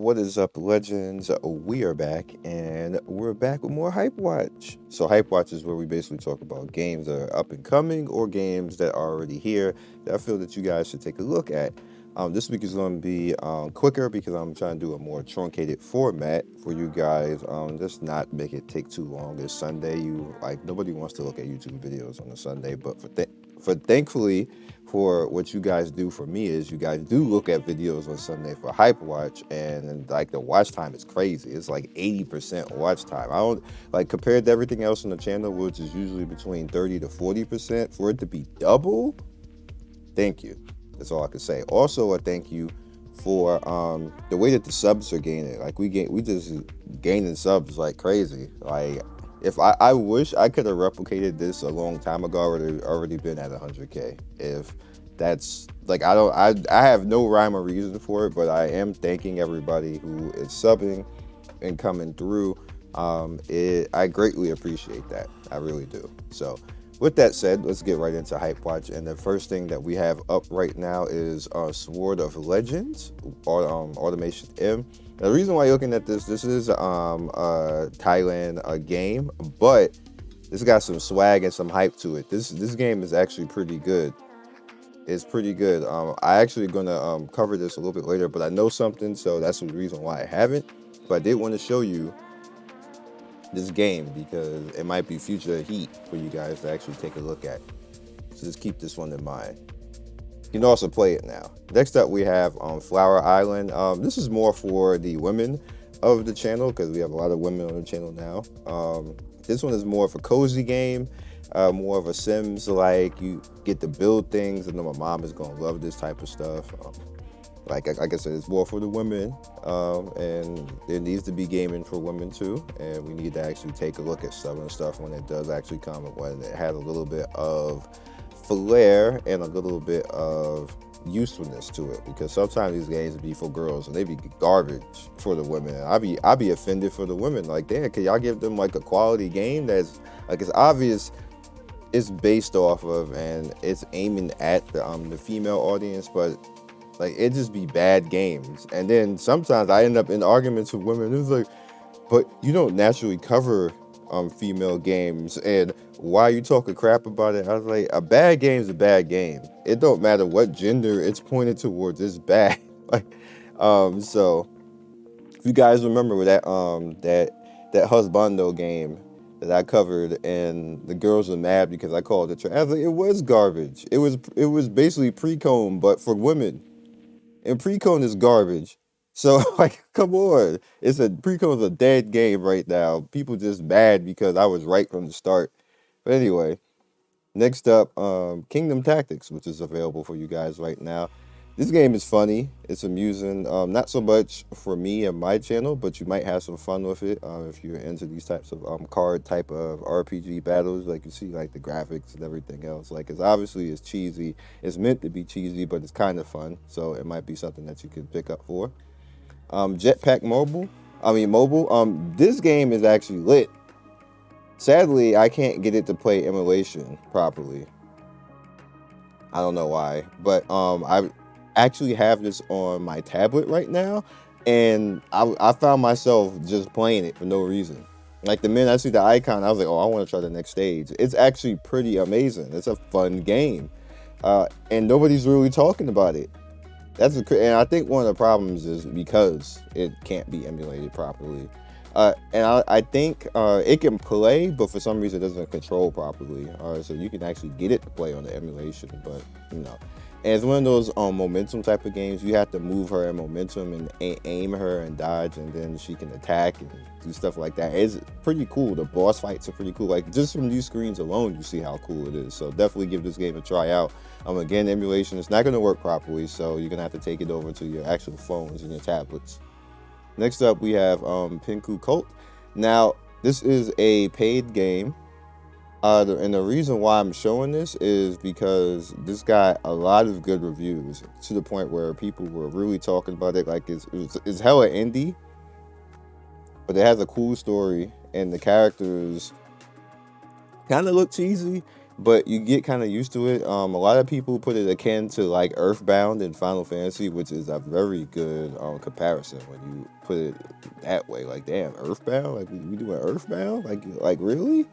What is up, legends? We are back, and we're back with more HypeWatch. So HypeWatch is where we basically talk about games that are up and coming or games that are already here that I feel that you guys should take a look at. This week is going to be quicker because I'm trying to do a more truncated format for you guys. Just not make it take too long. It's Sunday. Nobody wants to look at YouTube videos on a Sunday, but for thankfully for what you guys do for me is you guys do look at videos on Sunday for HypeWatch, and like the watch time is crazy. It's like 80% watch time. I don't like compared to everything else on the channel, which is usually between 30 to 40%, for it to be double. Thank you. That's all I can say. Also, a thank you for the way that the subs are gaining. Like we just gaining subs like crazy. Like if I wish I could have replicated this a long time ago, I would have already been at 100K. If that's like I have no rhyme or reason for it, but I am thanking everybody who is subbing and coming through. I greatly appreciate that. I really do. So with that said, let's get right into HypeWatch. And the first thing that we have up right now is Sword of Legends, Automation M. Now, the reason why you're looking at this is a Thailand game, but this got some swag and some hype to it. This game is actually pretty good. It's pretty good. I actually gonna cover this a little bit later, but I know something, so that's the reason why I haven't. But I did want to show you this game because it might be future heat for you guys to actually take a look at. So just keep this one in mind. You can also play it now. Next up, we have Flower Island. This is more for the women of the channel because we have a lot of women on the channel now. This one is more of a cozy game, more of a Sims, like you get to build things. I know my mom is gonna love this type of stuff. Like I said, it's more for the women, and there needs to be gaming for women too. And we need to actually take a look at some of the stuff when it does actually come, and when it has a little bit of flair and a little bit of usefulness to it. Because sometimes these games be for girls and they be garbage for the women. And I be offended for the women. Like, damn, can y'all give them like a quality game that's like it's obvious it's based off of and it's aiming at the female audience, but like it just be bad games. And then sometimes I end up in arguments with women. It's like, but you don't naturally cover female games, and why are you talking crap about it? I was like, a bad game is a bad game. It don't matter what gender it's pointed towards, it's bad. Like, so if you guys remember that that husbando game that I covered, and the girls were mad because I called it trash. I was like, it was garbage. It was basically pre-con, but for women. And pre-con is garbage. So, like, come on. Pre-con's a dead game right now. People just mad because I was right from the start. But anyway, next up, Kingdom Tactics, which is available for you guys right now. This game is funny. It's amusing. Not so much for me and my channel, but you might have some fun with it if you're into these types of card type of RPG battles. Like you see, like the graphics and everything else. Like it's cheesy. It's meant to be cheesy, but it's kind of fun. So it might be something that you could pick up for. Jetpack mobile. This game is actually lit. Sadly, I can't get it to play emulation properly. I don't know why, but I actually have this on my tablet right now, and I found myself just playing it for no reason. Like the minute I see the icon, I was like, oh, I want to try the next stage. It's actually pretty amazing. It's a fun game, and nobody's really talking about it. And I think one of the problems is because it can't be emulated properly. And I think it can play, but for some reason it doesn't control properly. So you can actually get it to play on the emulation, but you know. And it's one of those momentum type of games. You have to move her in momentum and aim her and dodge, and then she can attack and do stuff like that. It's pretty cool. The boss fights are pretty cool. Like just from these screens alone, you see how cool it is. So definitely give this game a try out. Again, emulation is not going to work properly, so you're going to have to take it over to your actual phones and your tablets. Next up, we have Pinku Cult. Now, this is a paid game. And the reason why I'm showing this is because this got a lot of good reviews to the point where people were really talking about it. Like it's hella indie, but it has a cool story, and the characters kind of look cheesy, but you get kind of used to it. A lot of people put it akin to like Earthbound in Final Fantasy, which is a very good comparison when you put it that way. Like, damn, Earthbound? Like, we doing Earthbound? Like really?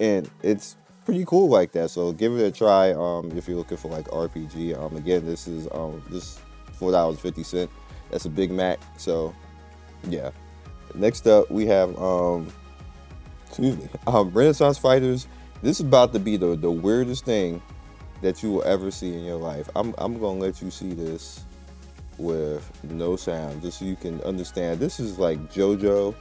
And it's pretty cool like that. So give it a try if you're looking for like RPG. Again, this is this $4.50. That's a Big Mac. So yeah. Next up, we have Renaissance Fighters. This is about to be the weirdest thing that you will ever see in your life. I'm gonna let you see this with no sound, just so you can understand. This is like JoJo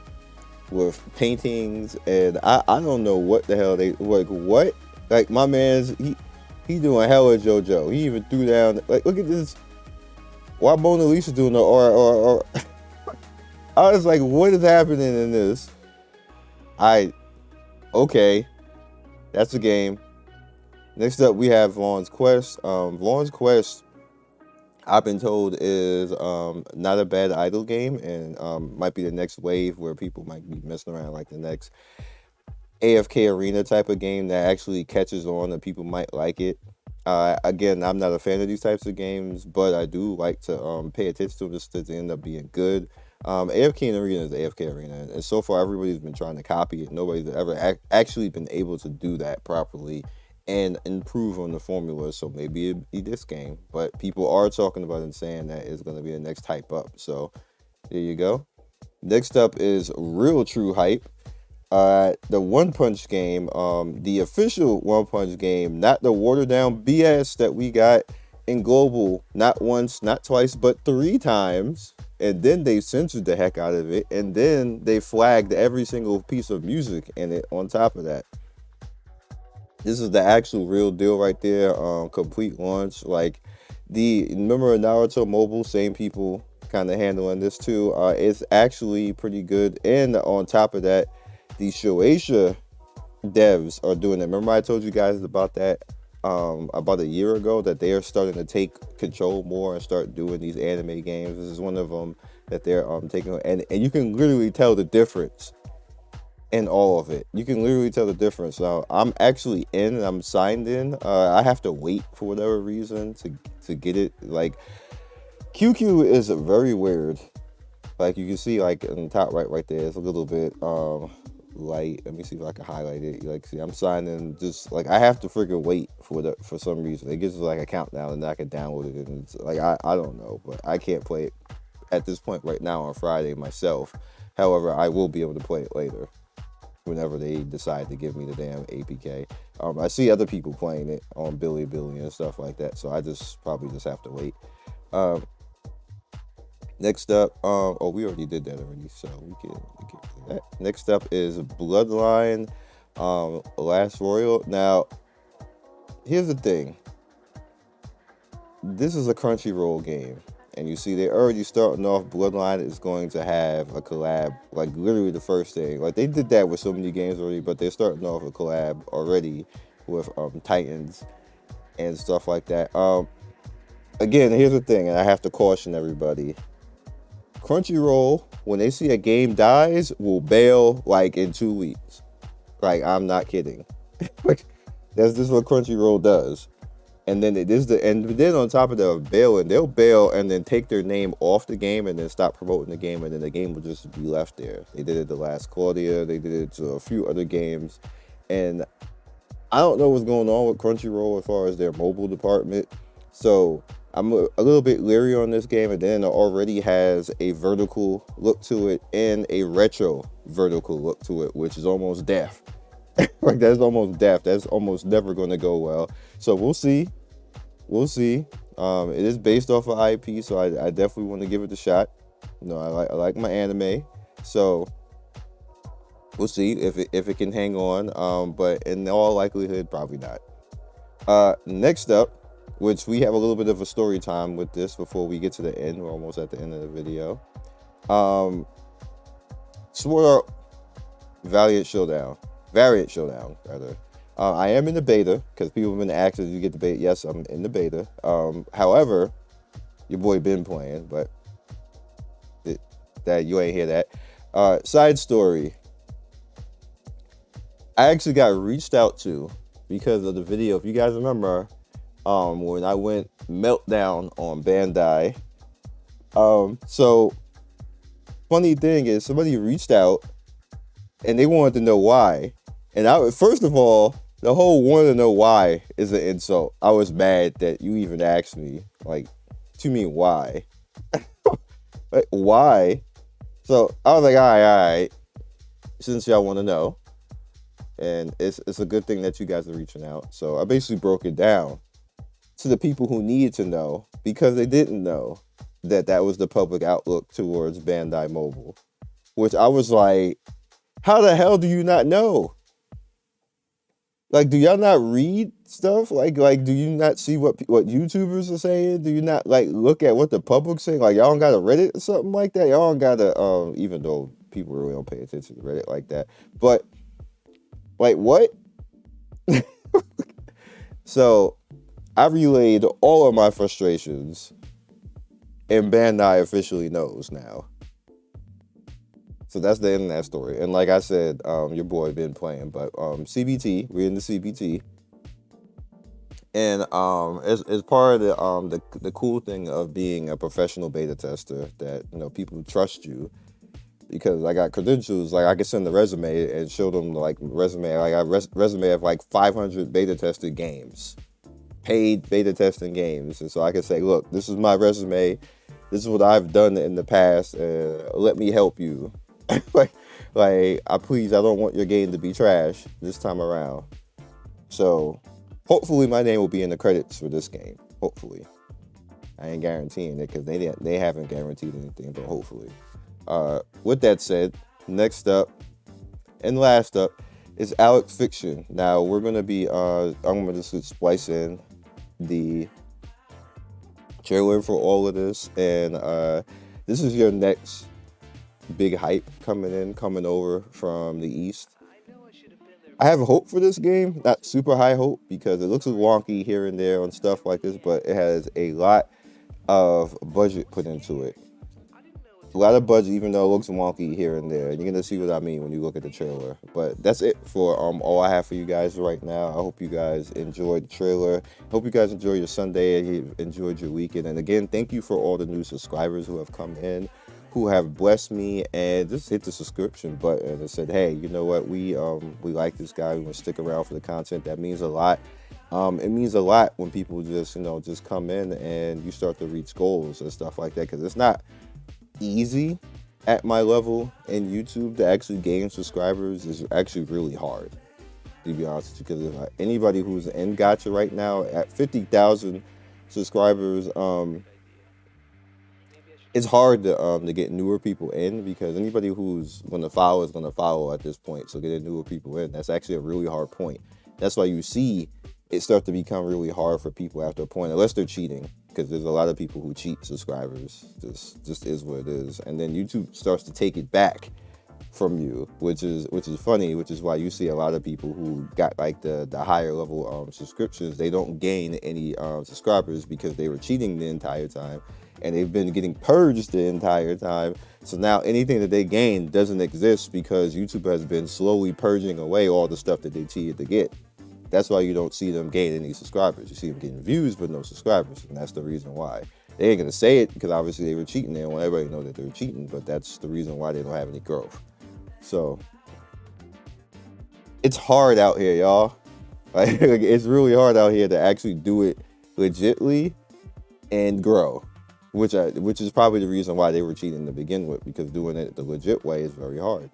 with paintings, and I don't know what the hell they like. What? Like, my man's he doing hella JoJo. He even threw down, like, look at this. Why Mona Lisa doing the or I was like, what is happening in this? Okay, that's a game. Next up, we have Vaughn's Quest. Vaughn's Quest, I've been told, is not a bad idle game, and might be the next wave where people might be messing around, like the next AFK Arena type of game that actually catches on and people might like it. Again, I'm not a fan of these types of games, but I do like to pay attention to them just to end up being good. AFK Arena is AFK Arena, and so far everybody's been trying to copy it. Nobody's ever actually been able to do that properly and improve on the formula. So maybe it'd be this game, but people are talking about and saying that it's going to be the next hype up. So there you go. Next up is Real True Hype. The One Punch game, the official One Punch game, not the watered down BS that we got in Global, not once, not twice, but 3 times. And then they censored the heck out of it, and then they flagged every single piece of music in it on top of that. This is the actual real deal right there. Complete launch. Like, remember Naruto Mobile, same people kind of handling this too. It's actually pretty good. And on top of that, the Shueisha devs are doing it. Remember I told you guys about that about a year ago, that they are starting to take control more and start doing these anime games. This is one of them that they're taking, and you can literally tell the difference in all of it. You can literally tell the difference. Now, I'm actually in, and I'm signed in. I have to wait for whatever reason to get it. Like, QQ is very weird. Like, you can see, like, in the top right there, it's a little bit light. Let me see if I can highlight it. Like, see, I'm signed in. Just like, I have to freaking wait for some reason. It gives like a countdown, and then I can download it. And it's like, I don't know, but I can't play it at this point right now on Friday myself. However, I will be able to play it later whenever they decide to give me the damn APK. I see other people playing it on Billy and stuff like that, so I probably just have to wait. Next up, we already did that already, so we can do that. Next up is Bloodline, Last Royal. Now, here's the thing. This is a Crunchyroll game, and you see they're already starting off. Bloodline is going to have a collab, like literally the first thing. Like, they did that with so many games already, but they're starting off a collab already with Titans and stuff like that. Again, here's the thing, and I have to caution everybody. Crunchyroll, when they see a game dies, will bail like in 2 weeks. Like, I'm not kidding. Like, that's just what Crunchyroll does. And then then on top of the bailing, they'll bail and then take their name off the game and then stop promoting the game, and then the game will just be left there. They did it to Last Claudia, they did it to a few other games, and I don't know what's going on with Crunchyroll as far as their mobile department. So I'm a little bit leery on this game, and then it already has a vertical look to it and a retro vertical look to it, which is almost deaf. Like, that's almost deaf. That's almost never going to go well. So we'll see. It is based off of IP, so I definitely want to give it a shot. You know, I like my anime, so we'll see if it can hang on. But in all likelihood, probably not. Next up, which we have a little bit of a story time with this before we get to the end. We're almost at the end of the video. Swirl, Valiant Showdown, rather. I am in the beta, because people have been asking, "Did you get the beta?" Yes, I'm in the beta. However, your boy been playing, but that you ain't hear that. Side story. I actually got reached out to because of the video. If you guys remember, when I went meltdown on Bandai. So funny thing is, somebody reached out and they wanted to know why. And first of all, the whole "want to know why" is an insult. I was mad that you even asked me. Like, to me, why? Like, why? So I was like, all right, since y'all want to know. And it's a good thing that you guys are reaching out. So I basically broke it down to the people who needed to know, because they didn't know that was the public outlook towards Bandai Mobile. Which I was like, how the hell do you not know? Like, do y'all not read stuff? Like, do you not see what YouTubers are saying? Do you not, like, look at what the public's saying? Like, y'all don't got a Reddit or something like that? Y'all don't got a, even though people really don't pay attention to Reddit like that. But, like, what? So, I relayed all of my frustrations, and Bandai officially knows now. So that's the end of that story. And like I said, your boy been playing, but CBT, we're in the CBT. And as part of the cool thing of being a professional beta tester, that, you know, people trust you, because I got credentials. Like, I can send the resume and show them, like, resume. Like, I resume of like 500 beta tested games, paid beta testing games. And so I can say, look, this is my resume. This is what I've done in the past. Let me help you. like I don't want your game to be trash this time around. So hopefully my name will be in the credits for this game. Hopefully. I ain't guaranteeing it, because they haven't guaranteed anything, but hopefully. With that said, next up and last up is Alex Fiction. Now we're gonna be I'm gonna just splice in the trailer for all of this, and this is your next big hype coming over from the East. I have hope for this game, not super high hope, because it looks wonky here and there and stuff like this, but it has a lot of budget put into it. A lot of budget, even though it looks wonky here and there. And you're gonna see what I mean when you look at the trailer. But that's it for all I have for you guys right now. I hope you guys enjoyed the trailer. Hope you guys enjoy your Sunday and you enjoyed your weekend. And again, thank you for all the new subscribers who have come in, who have blessed me and just hit the subscription button and said, hey, you know what, we like this guy, we want to stick around for the content. That means a lot. It means a lot when people just come in and you start to reach goals and stuff like that, because it's not easy at my level in YouTube to actually gain subscribers. Is actually really hard, to be honest with you, because anybody who's in Gacha right now at 50,000 subscribers, it's hard to get newer people in, because anybody who's going to follow is going to follow at this point. So getting newer people in, that's actually a really hard point. That's why you see it start to become really hard for people after a point, unless they're cheating, because there's a lot of people who cheat subscribers. Just is what it is. And then YouTube starts to take it back from you, which is funny, which is why you see a lot of people who got like the higher level subscriptions, they don't gain any subscribers because they were cheating the entire time. And they've been getting purged the entire time. So now anything that they gain doesn't exist, because YouTube has been slowly purging away all the stuff that they cheated to get. That's why you don't see them gain any subscribers. You see them getting views, but no subscribers. And that's the reason why. They ain't going to say it, because obviously they were cheating. They don't want everybody to know that they were cheating, but that's the reason why they don't have any growth. So it's hard out here, y'all. Like, it's really hard out here to actually do it legitly and grow. Which is probably the reason why they were cheating to begin with, because doing it the legit way is very hard.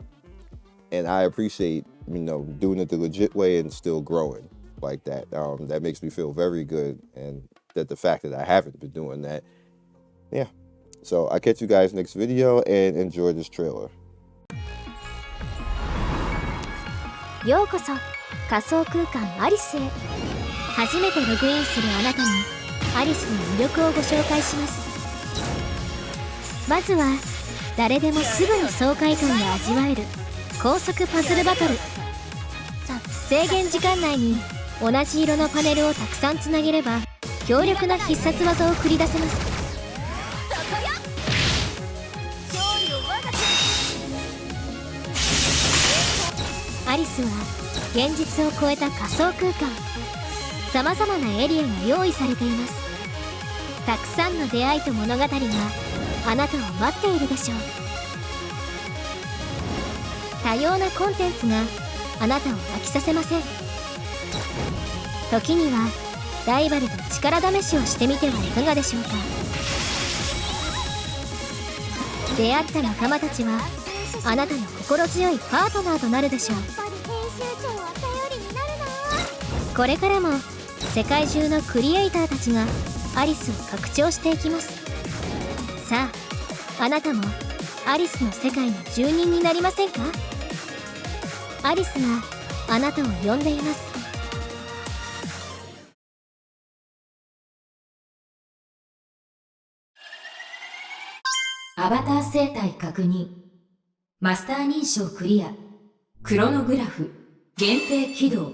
And I appreciate, doing it the legit way and still growing like that. That makes me feel very good, and that the fact that I haven't been doing that. Yeah. So I'll catch you guys next video, and enjoy this trailer. ようこそ仮想空間アリスへ。初めてログインするあなたにアリスの魅力をご紹介します。まずは誰でもすぐに爽快感が味わえる高速パズルバトル。制限時間内に同じ色のパネルをたくさんつなげれば強力な必殺技を繰り出せます。アリスは現実を超えた仮想空間、さまざまなエリアが用意されています。たくさんの出会いと物語があなたを待っているでしょう。多様なコンテンツがあなたを飽きさせません。時にはライバルと力試しをしてみてはいかがでしょうか。出会った仲間たちはあなたの心強いパートナーとなるでしょう。これからも世界中のクリエイターたちがアリスを拡張していきます。さあ、あなたもアリスの世界の住人になりませんか？アリスがあなたを呼んでいます。アバター生態確認。マスター認証クリア。クロノグラフ限定起動。